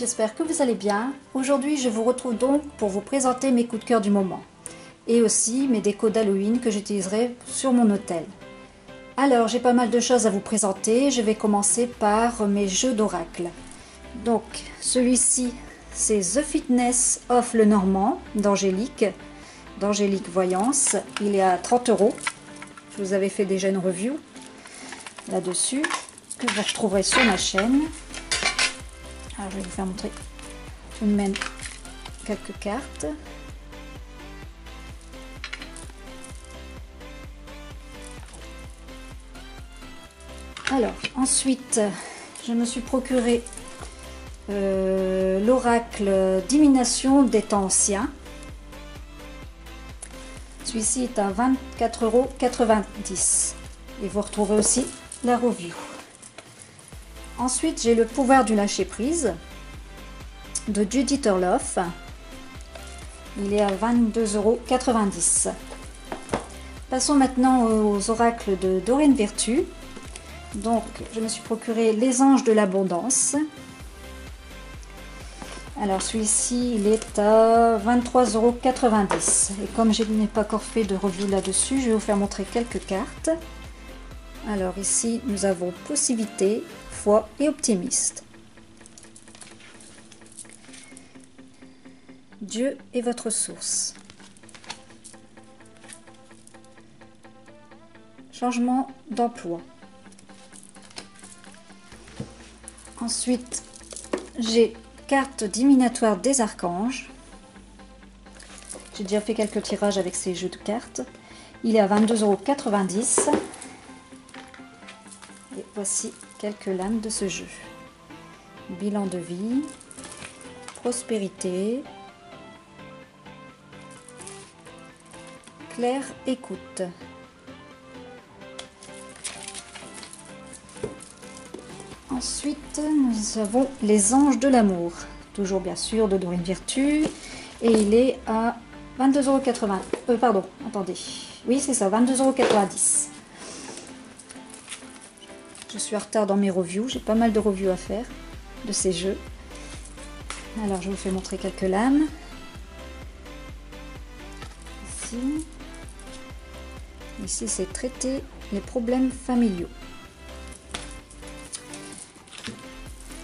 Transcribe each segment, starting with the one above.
j'espère que vous allez bien. Aujourd'hui, je vous retrouve donc pour vous présenter mes coups de cœur du moment et aussi mes décos d'Halloween que j'utiliserai sur mon hôtel. Alors, j'ai pas mal de choses à vous présenter. Je vais commencer par mes jeux d'oracle. Donc, celui-ci, c'est The Fitness of Lenormand d'Angélique Voyance. Il est à 30 €. Je vous avais fait déjà une review là-dessus que vous retrouverez sur ma chaîne. Alors, je vais vous faire montrer tout de même quelques cartes. Alors, ensuite, je me suis procuré l'oracle divination des temps anciens. Celui-ci est à 24,90 €. Et vous retrouvez aussi la review. Ensuite, j'ai le pouvoir du lâcher prise de Judith Orloff. Il est à 22,90 €. Passons maintenant aux oracles de Dorine Virtue. Donc, je me suis procuré les anges de l'abondance. Alors, celui-ci, il est à 23,90 €. Et comme je n'ai pas encore fait de review là-dessus, je vais vous faire montrer quelques cartes. Alors, ici, nous avons possibilité, foi et optimiste. Dieu est votre source. Changement d'emploi. Ensuite, j'ai carte divinatoire des archanges. J'ai déjà fait quelques tirages avec ces jeux de cartes. Il est à 22,90 €. Et voici quelques lames de ce jeu. Bilan de vie, prospérité, claire écoute. Ensuite, nous avons les anges de l'amour, toujours bien sûr de Dorine Virtue, et il est à 22,80 €. Pardon, attendez. Oui, c'est ça, 22,90 €. Je suis en retard dans mes reviews, j'ai pas mal de reviews à faire de ces jeux. Alors, je vous fais montrer quelques lames. Ici, c'est traiter les problèmes familiaux.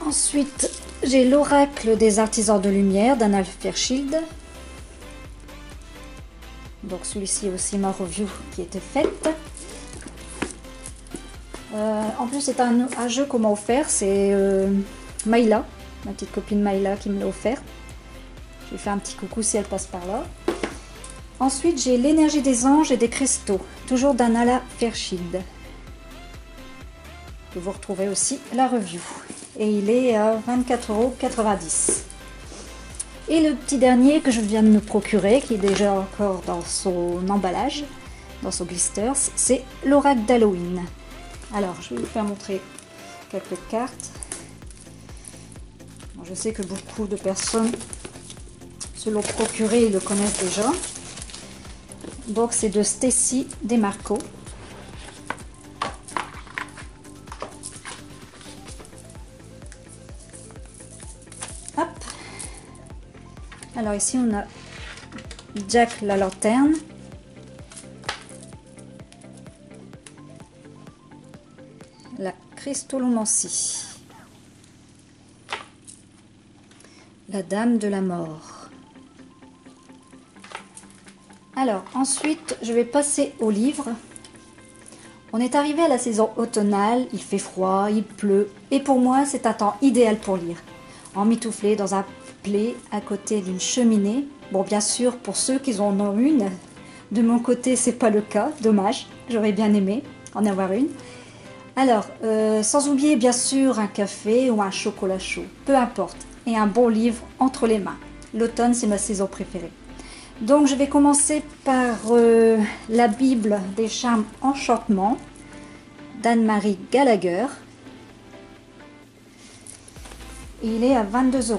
Ensuite, j'ai l'oracle des artisans de lumière d'Anna Fairchild. Donc celui-ci est aussi ma review qui était faite. En plus, c'est un jeu qu'on m'a offert. C'est Maïla, ma petite copine Maïla qui me l'a offert. Je vais faire un petit coucou si elle passe par là. Ensuite, j'ai l'énergie des anges et des cristaux, toujours d'Anna Fairchild. Vous retrouverez aussi la review. Et il est à 24,90 €. Et le petit dernier que je viens de me procurer, qui est déjà encore dans son emballage, dans son blister, c'est l'oracle d'Halloween. Alors, je vais vous faire montrer quelques cartes. Bon, je sais que beaucoup de personnes se l'ont procuré et le connaissent déjà. Donc, c'est de Stacy DeMarco. Hop. Alors ici on a Jack la lanterne, la cristolomancie, la dame de la mort. Alors ensuite je vais passer au livre. On est arrivé à la saison automnale, il fait froid, il pleut et pour moi c'est un temps idéal pour lire. Emmitouflé dans un plaid à côté d'une cheminée. Bon, bien sûr, pour ceux qui en ont une, de mon côté, c'est pas le cas, dommage, j'aurais bien aimé en avoir une. Alors, sans oublier bien sûr un café ou un chocolat chaud, peu importe, et un bon livre entre les mains. L'automne, c'est ma saison préférée. Donc, je vais commencer par la Bible des charmes enchantements d'Anne-Marie Gallagher. Il est à 22 €.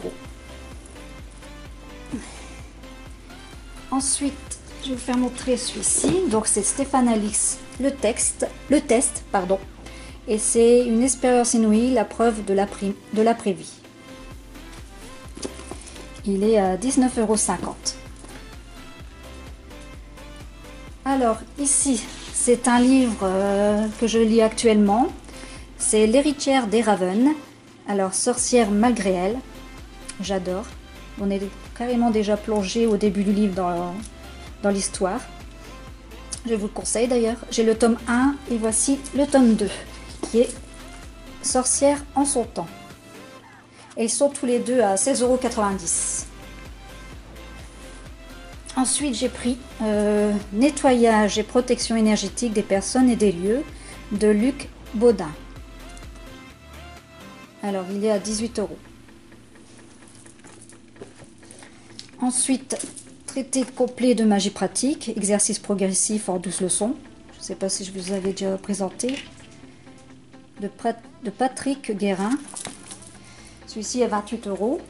Ensuite, je vais vous faire montrer celui-ci. Donc, c'est Stéphane Alix, le test, pardon. Et c'est une expérience inouïe, la preuve de l'après-vie. Il est à 19,50 €. Alors ici, c'est un livre que je lis actuellement. C'est L'héritière des Ravens. Alors, sorcière malgré elle. J'adore. On est carrément déjà plongé au début du livre dans l'histoire. Je vous le conseille d'ailleurs. J'ai le tome 1 et voici le tome 2 qui est Sorcière en son temps. Et ils sont tous les deux à 16,90 €. Ensuite, j'ai pris Nettoyage et protection énergétique des personnes et des lieux de Luc Baudin. Alors, il est à 18 €. Ensuite, traité complet de magie pratique, exercice progressif en 12 leçons. Je ne sais pas si je vous avais déjà présenté. De Patrick Guérin. Celui-ci est 28 €.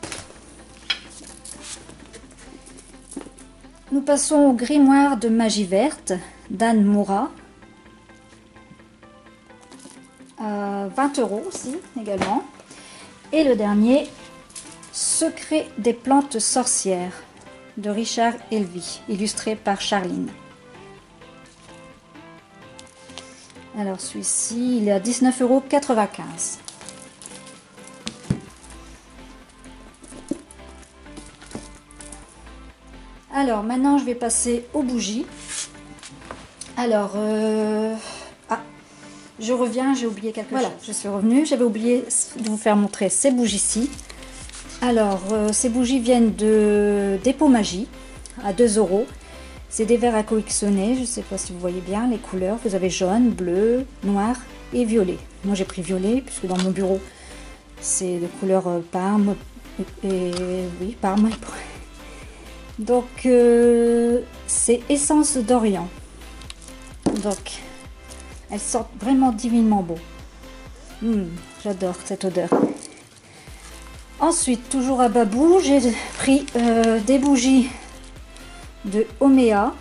Nous passons au grimoire de magie verte d'Anne Moura. 20 € aussi également. Et le dernier, Secret des plantes sorcières de Richard Elvy, illustré par Charline. Alors celui-ci, il est à 19,95 €. Alors maintenant, je vais passer aux bougies. Alors, je reviens, j'ai oublié quelque chose. Voilà, je suis revenue, j'avais oublié de vous faire montrer ces bougies-ci. Alors, ces bougies viennent de Dépôt Magie, à 2 €. C'est des verres à collectionner, je ne sais pas si vous voyez bien les couleurs. Vous avez jaune, bleu, noir et violet. Moi j'ai pris violet, puisque dans mon bureau, c'est de couleur parme. Oui, parme. Donc, c'est Essence d'Orient. Donc, elles sortent vraiment divinement beau. J'adore cette odeur. Ensuite, toujours à Babou, j'ai pris des bougies de Omea.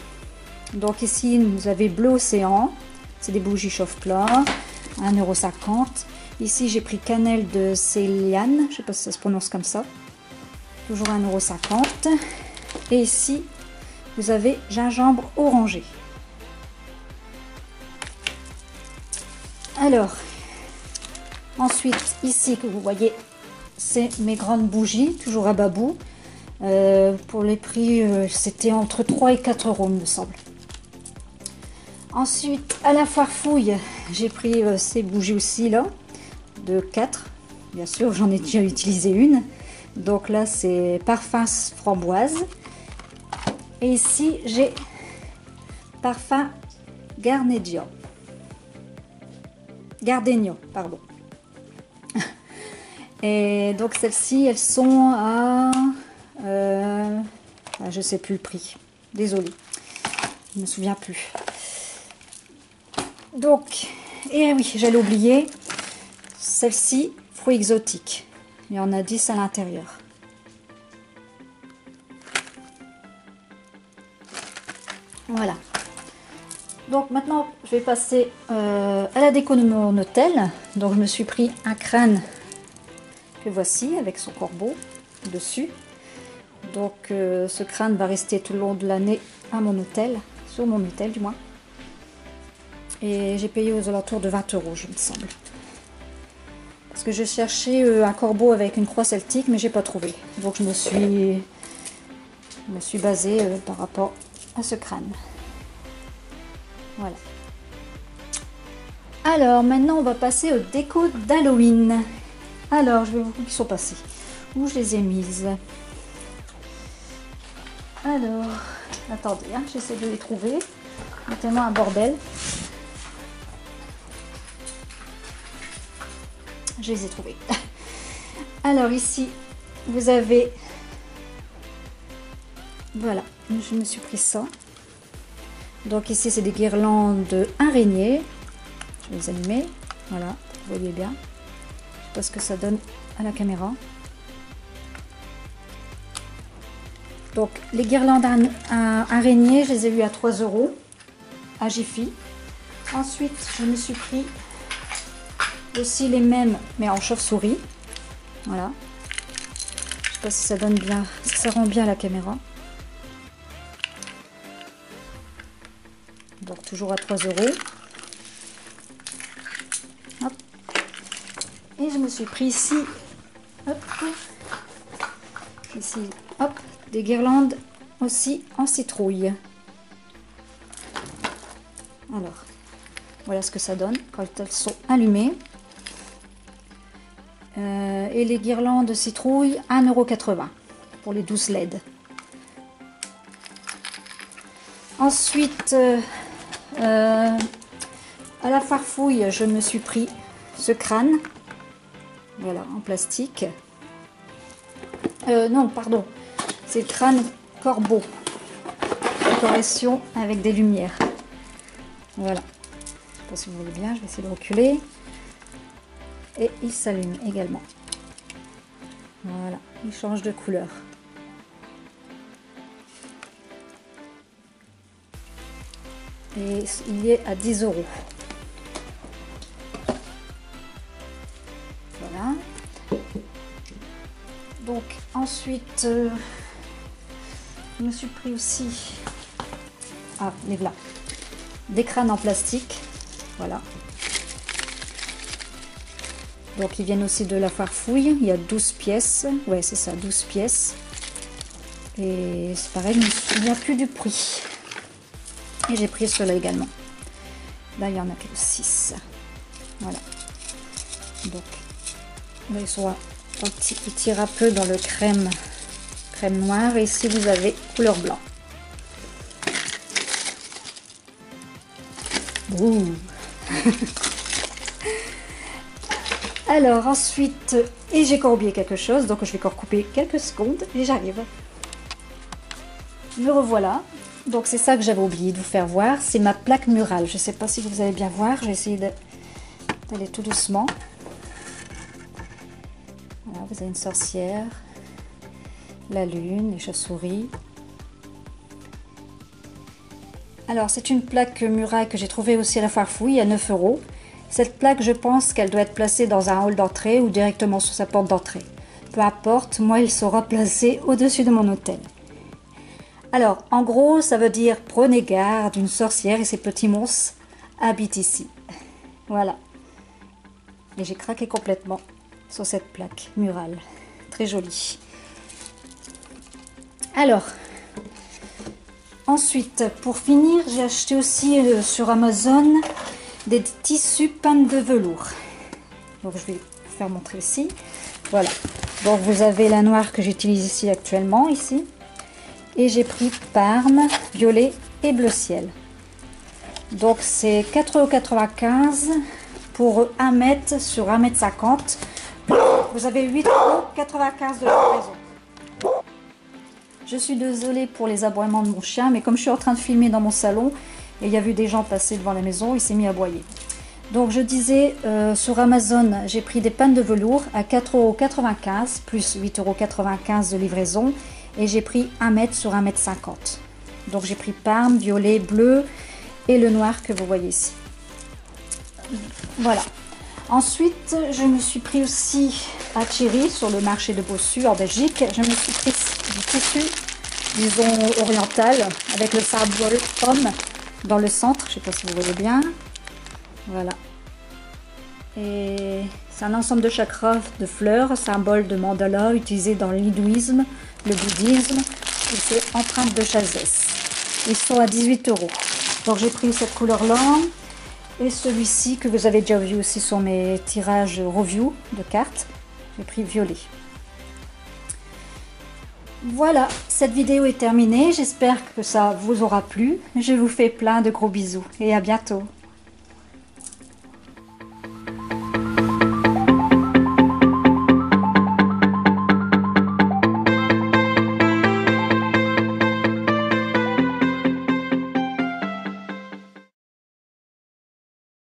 Donc ici, vous avez Bleu Océan. C'est des bougies chauffe-plat, 1,50 €. Ici, j'ai pris Cannelle de Céliane. Je ne sais pas si ça se prononce comme ça. Toujours 1,50 €. Et ici, vous avez Gingembre orangé. Alors, ensuite, ici que vous voyez, c'est mes grandes bougies, toujours à Babou. Pour les prix, c'était entre 3 et 4 €, il me semble. Ensuite, à la foire fouille, j'ai pris ces bougies aussi, là, de 4. Bien sûr, j'en ai déjà utilisé une. Donc là, c'est Parfum Framboise. Et ici, j'ai Parfum Gardenia. Gardenia, pardon. Et donc celles-ci, elles sont à... je ne sais plus le prix. Désolée. Je ne me souviens plus. Donc, et oui, j'allais oublier. Celle-ci, fruits exotiques. Il y en a 10 à l'intérieur. Voilà. Donc maintenant, je vais passer à la déco de mon hôtel. Donc je me suis pris un crâne que voici avec son corbeau dessus. Donc ce crâne va rester tout le long de l'année à mon hôtel, sur mon hôtel du moins. Et j'ai payé aux alentours de 20 €, je me semble. Parce que je cherchais un corbeau avec une croix celtique, mais j'ai pas trouvé. Donc je me suis basée par rapport à ce crâne. Voilà. Alors maintenant on va passer aux décos d'Halloween. Alors je vais vous dire où ils sont passés. Où je les ai mises. Alors, attendez, hein, j'essaie de les trouver. C'est tellement un bordel. Je les ai trouvés. Alors ici, vous avez... Voilà, je me suis pris ça. Donc ici, c'est des guirlandes araignées. Je vais les allumer. Voilà, vous voyez bien. Je sais pas ce que ça donne à la caméra. Donc les guirlandes araignées, je les ai eues à 3 € à Jiffy. Ensuite, je me suis pris aussi les mêmes, mais en chauve-souris. Voilà. sais pas si ça donne bien, si ça rend bien la caméra. Donc toujours à 3 €. Hop. Et je me suis pris ici, hop, ici, hop, des guirlandes aussi en citrouille. Alors, voilà ce que ça donne quand elles sont allumées. Et les guirlandes citrouille, 1,80 € pour les 12 LED. Ensuite, à la Farfouille, je me suis pris ce crâne, voilà, en plastique. Non, pardon, c'est le crâne corbeau, décoration avec des lumières. Voilà, je ne sais pas si vous voyez bien, je vais essayer de reculer. Et il s'allume également. Voilà, il change de couleur. Et il est à 10 €. Voilà. Donc ensuite, je me suis pris aussi, les voilà, des crânes en plastique. Voilà. Donc ils viennent aussi de la Farfouille, il y a 12 pièces, ouais c'est ça, 12 pièces. Et c'est pareil, il n'y a plus du prix. Et j'ai pris ceux-là également. Là il y en a que 6. Voilà. Donc là ils sont ils tirent un peu dans le crème noire. Et ici vous avez couleur blanc. Ouh. Alors ensuite, et j'ai encore oublié quelque chose, donc je vais encore couper quelques secondes et j'arrive. Me revoilà. Donc c'est ça que j'avais oublié de vous faire voir, c'est ma plaque murale. Je ne sais pas si vous allez bien voir, je vais essayer d'aller tout doucement. Voilà, vous avez une sorcière, la lune, les chauves-souris. Alors c'est une plaque murale que j'ai trouvée aussi à la Farfouille à 9 €. Cette plaque, je pense qu'elle doit être placée dans un hall d'entrée ou directement sur sa porte d'entrée. Peu importe, moi, il sera placé au-dessus de mon hôtel. Alors, en gros, ça veut dire « Prenez garde, une sorcière et ses petits monstres habitent ici ». Voilà. Et j'ai craqué complètement sur cette plaque murale. Très jolie. Alors, ensuite, pour finir, j'ai acheté aussi sur Amazon des tissus peints de velours. Donc je vais vous faire montrer ici. Voilà. Donc vous avez la noire que j'utilise ici actuellement ici. Et j'ai pris Parme, violet et bleu ciel. Donc c'est 4,95 € pour 1 mètre sur 1,50 m. Vous avez 8,95 € de livraison. Je suis désolée pour les aboiements de mon chien, mais comme je suis en train de filmer dans mon salon, et il y a vu des gens passer devant la maison, il s'est mis à aboyer. Donc je disais, sur Amazon, j'ai pris des pannes de velours à 4,95 € plus 8,95 € de livraison. Et j'ai pris 1 mètre sur 1,50 m. Donc j'ai pris Parme, violet, bleu et le noir que vous voyez ici. Voilà. Ensuite, je me suis pris aussi à Thierry, sur le marché de Bossu en Belgique. Je me suis pris du tissu, disons oriental, avec le symbole pomme dans le centre, je ne sais pas si vous voyez bien. Voilà. Et c'est un ensemble de chakras de fleurs, symbole de mandala utilisé dans l'hindouisme, le bouddhisme, et c'est empreinte de sagesse. Ils sont à 18 €. Donc j'ai pris cette couleur-là, et celui-ci que vous avez déjà vu aussi sur mes tirages review de cartes, j'ai pris violet. Voilà, cette vidéo est terminée, j'espère que ça vous aura plu. Je vous fais plein de gros bisous et à bientôt.